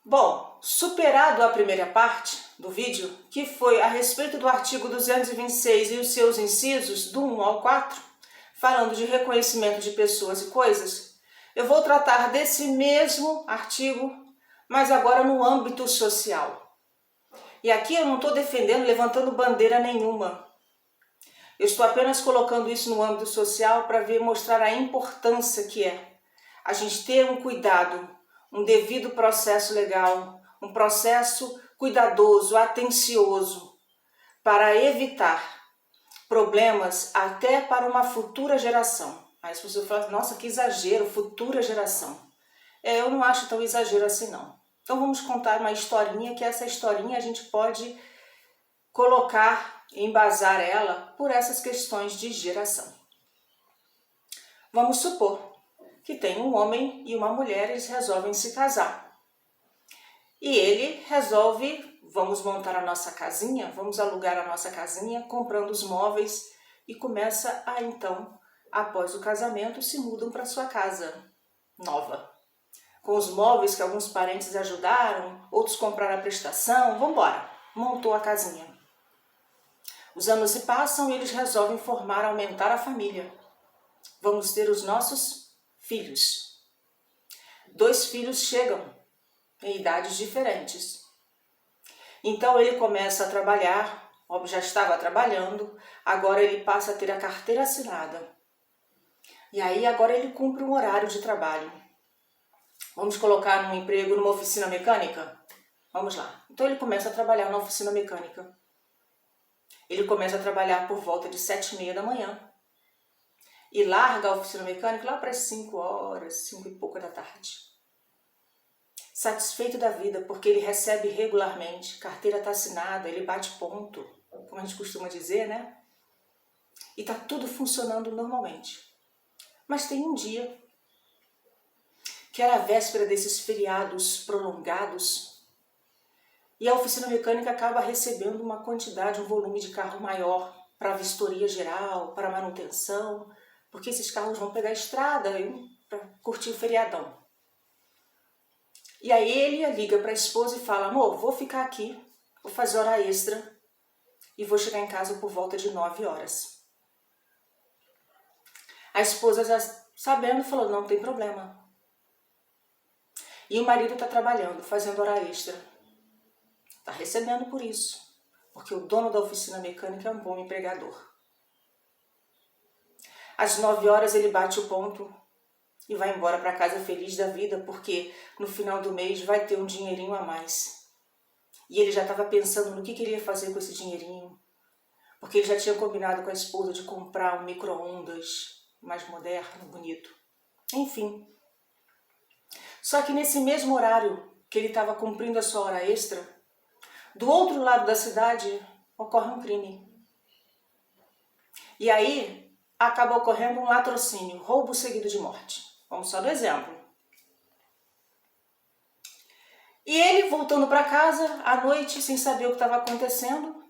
Bom, superado a primeira parte do vídeo, que foi a respeito do artigo 226 e os seus incisos do 1 ao 4, falando de reconhecimento de pessoas e coisas, eu vou tratar desse mesmo artigo, mas agora no âmbito social. E aqui eu não estou defendendo, levantando bandeira nenhuma. Eu estou apenas colocando isso no âmbito social para mostrar a importância que é a gente ter um cuidado, um devido processo legal, um processo cuidadoso, atencioso, para evitar problemas até para uma futura geração. Aí as pessoas falam, nossa, que exagero, futura geração. Eu não acho tão exagero assim não. Então vamos contar uma historinha, que essa historinha a gente pode colocar, embasar ela por essas questões de geração. Vamos supor que tem um homem e uma mulher, eles resolvem se casar. E ele resolve, vamos montar a nossa casinha, vamos alugar a nossa casinha, comprando os móveis, e começa a então, após o casamento, se mudam para sua casa nova. Com os móveis que alguns parentes ajudaram, outros compraram a prestação, vamos embora, montou a casinha. Os anos se passam e eles resolvem aumentar a família. Vamos ter os nossos filhos. 2 filhos chegam em idades diferentes. Então ele começa a trabalhar, já estava trabalhando, agora ele passa a ter a carteira assinada. E aí agora ele cumpre um horário de trabalho. Vamos colocar num emprego numa oficina mecânica? Vamos lá. Então ele começa a trabalhar na oficina mecânica. Ele começa a trabalhar por volta de 7h30 da manhã. E larga a oficina mecânica lá para as 5 horas, 5 e pouca da tarde. Satisfeito da vida, porque ele recebe regularmente, carteira está assinada, ele bate ponto, como a gente costuma dizer, né? E está tudo funcionando normalmente. Mas tem um dia, que era a véspera desses feriados prolongados, e a oficina mecânica acaba recebendo uma quantidade, um volume de carro maior para vistoria geral, para manutenção, porque esses carros vão pegar a estrada para curtir o feriadão. E aí ele liga para a esposa e fala, amor, vou ficar aqui, vou fazer hora extra e vou chegar em casa por volta de 9 horas. A esposa, já sabendo, falou, não tem problema. E o marido está trabalhando, fazendo hora extra. Está recebendo por isso, porque o dono da oficina mecânica é um bom empregador. Às 9 horas ele bate o ponto e vai embora para casa feliz da vida, porque no final do mês vai ter um dinheirinho a mais. E ele já estava pensando no que ele ia fazer com esse dinheirinho, porque ele já tinha combinado com a esposa de comprar um micro-ondas mais moderno, bonito. Enfim. Só que nesse mesmo horário que ele estava cumprindo a sua hora extra, do outro lado da cidade ocorre um crime. E aí acaba ocorrendo um latrocínio, roubo seguido de morte. Vamos só do exemplo. E ele voltando para casa à noite, sem saber o que estava acontecendo,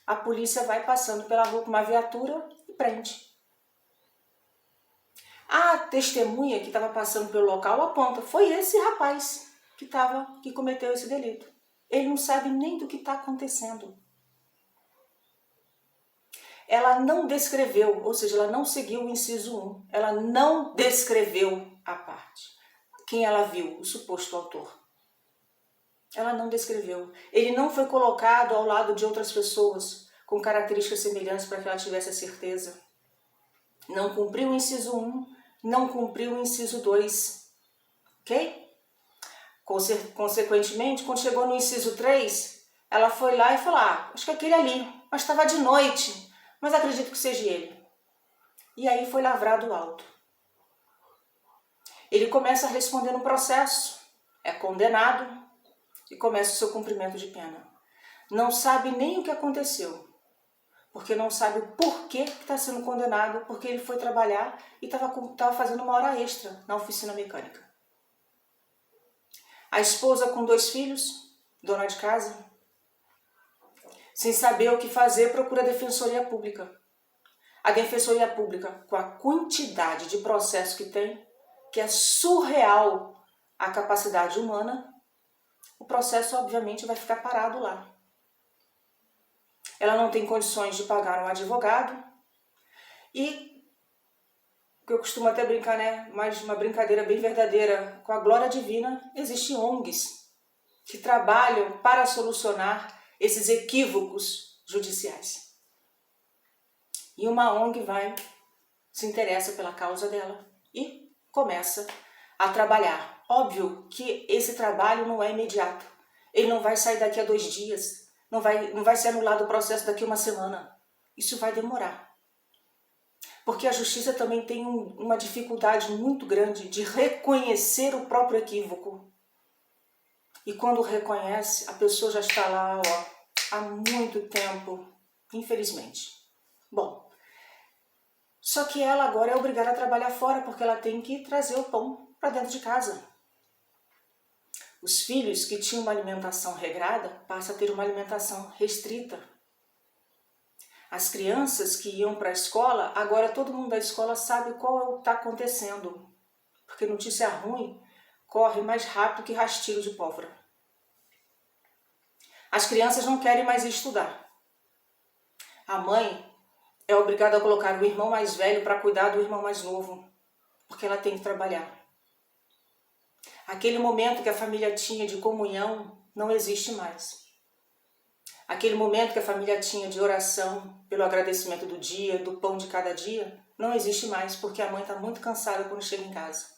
a polícia vai passando pela rua com uma viatura e prende. A testemunha que estava passando pelo local aponta, foi esse rapaz que cometeu esse delito. Ele não sabe nem do que está acontecendo. Ela não descreveu, ou seja, ela não seguiu o inciso 1. Ela não descreveu a parte. Quem ela viu, o suposto autor. Ela não descreveu. Ele não foi colocado ao lado de outras pessoas com características semelhantes para que ela tivesse a certeza. Não cumpriu o inciso 1, não cumpriu o inciso 2. Ok? Consequentemente, quando chegou no inciso 3, ela foi lá e falou, acho que é aquele ali, mas estava de noite, mas acredito que seja ele. E aí foi lavrado o auto. Ele começa a responder no processo, é condenado e começa o seu cumprimento de pena. Não sabe nem o que aconteceu, porque não sabe o porquê que está sendo condenado, porque ele foi trabalhar e estava fazendo uma hora extra na oficina mecânica. A esposa com 2 filhos, dona de casa, sem saber o que fazer, procura a Defensoria Pública. A Defensoria Pública, com a quantidade de processo que tem, que é surreal a capacidade humana, o processo obviamente vai ficar parado lá. Ela não tem condições de pagar um advogado e, que eu costumo até brincar, né, mas uma brincadeira bem verdadeira, com a glória divina, existem ONGs que trabalham para solucionar esses equívocos judiciais. E uma ONG se interessa pela causa dela e começa a trabalhar. Óbvio que esse trabalho não é imediato. Ele não vai sair daqui a 2 dias, não vai ser anulado o processo daqui a 1 semana. Isso vai demorar. Porque a justiça também tem uma dificuldade muito grande de reconhecer o próprio equívoco. E quando reconhece, a pessoa já está lá, há muito tempo, infelizmente. Bom, só que ela agora é obrigada a trabalhar fora, porque ela tem que trazer o pão para dentro de casa. Os filhos que tinham uma alimentação regrada passam a ter uma alimentação restrita. As crianças que iam para a escola, agora todo mundo da escola sabe qual está acontecendo, porque notícia ruim corre mais rápido que rastilho de pólvora. As crianças não querem mais ir estudar. A mãe é obrigada a colocar o irmão mais velho para cuidar do irmão mais novo, porque ela tem que trabalhar. Aquele momento que a família tinha de comunhão não existe mais. Aquele momento que a família tinha de oração pelo agradecimento do dia, do pão de cada dia, não existe mais, porque a mãe está muito cansada quando chega em casa.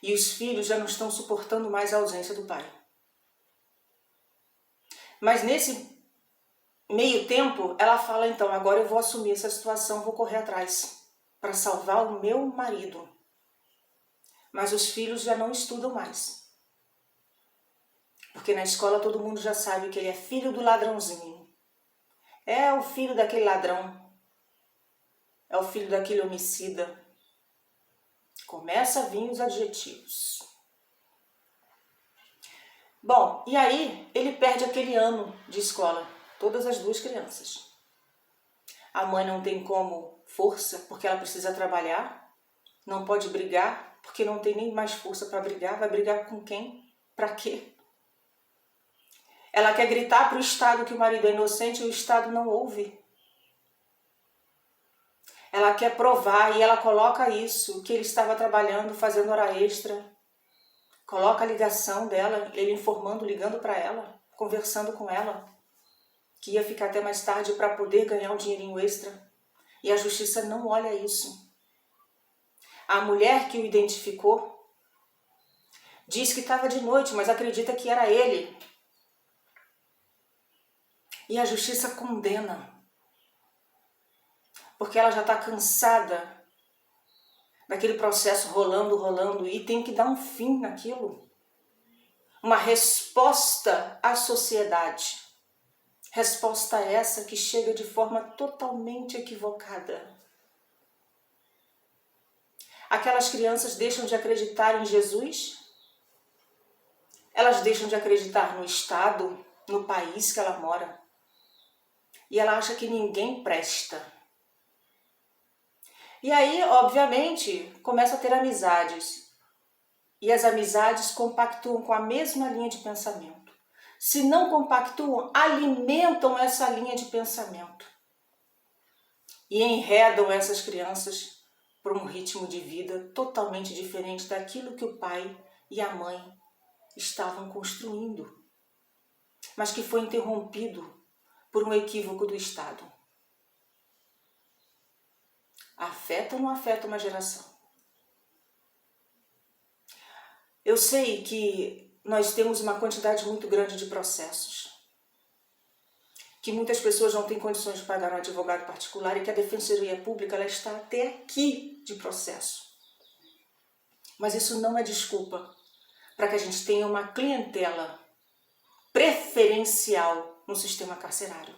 E os filhos já não estão suportando mais a ausência do pai. Mas nesse meio tempo, ela fala, então, agora eu vou assumir essa situação, vou correr atrás para salvar o meu marido. Mas os filhos já não estudam mais. Porque na escola todo mundo já sabe que ele é filho do ladrãozinho. É o filho daquele ladrão. É o filho daquele homicida. Começa a vir os adjetivos. Bom, e aí ele perde aquele ano de escola. Todas as 2 crianças. A mãe não tem como força, porque ela precisa trabalhar. Não pode brigar, porque não tem nem mais força para brigar. Vai brigar com quem? Para quê? Ela quer gritar para o Estado que o marido é inocente e o Estado não ouve. Ela quer provar e ela coloca isso, que ele estava trabalhando, fazendo hora extra. Coloca a ligação dela, ele informando, ligando para ela, conversando com ela, que ia ficar até mais tarde para poder ganhar um dinheirinho extra. E a justiça não olha isso. A mulher que o identificou diz que estava de noite, mas acredita que era ele. E a justiça condena. Porque ela já está cansada daquele processo rolando, e tem que dar um fim naquilo. Uma resposta à sociedade. Resposta essa que chega de forma totalmente equivocada. Aquelas crianças deixam de acreditar em Jesus? Elas deixam de acreditar no Estado, no país que ela mora. E ela acha que ninguém presta. E aí, obviamente, começa a ter amizades. E as amizades compactuam com a mesma linha de pensamento. Se não compactuam, alimentam essa linha de pensamento. E enredam essas crianças para um ritmo de vida totalmente diferente daquilo que o pai e a mãe estavam construindo, mas que foi interrompido por um equívoco do Estado. Afeta ou não afeta uma geração? Eu sei que nós temos uma quantidade muito grande de processos, que muitas pessoas não têm condições de pagar um advogado particular e que a Defensoria Pública ela está até aqui de processo. Mas isso não é desculpa para que a gente tenha uma clientela preferencial no sistema carcerário.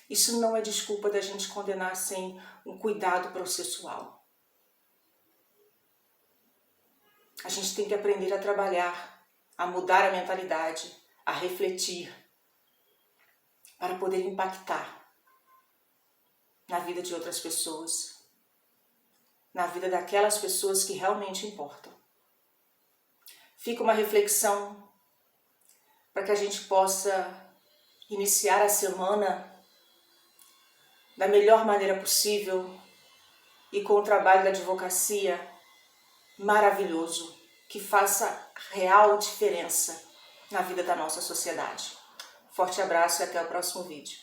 Isso não é desculpa da gente condenar sem um cuidado processual. A gente tem que aprender a trabalhar, a mudar a mentalidade, a refletir, para poder impactar na vida de outras pessoas, na vida daquelas pessoas que realmente importam. Fica uma reflexão para que a gente possa iniciar a semana da melhor maneira possível e com o trabalho da advocacia maravilhoso, que faça real diferença na vida da nossa sociedade. Forte abraço e até o próximo vídeo.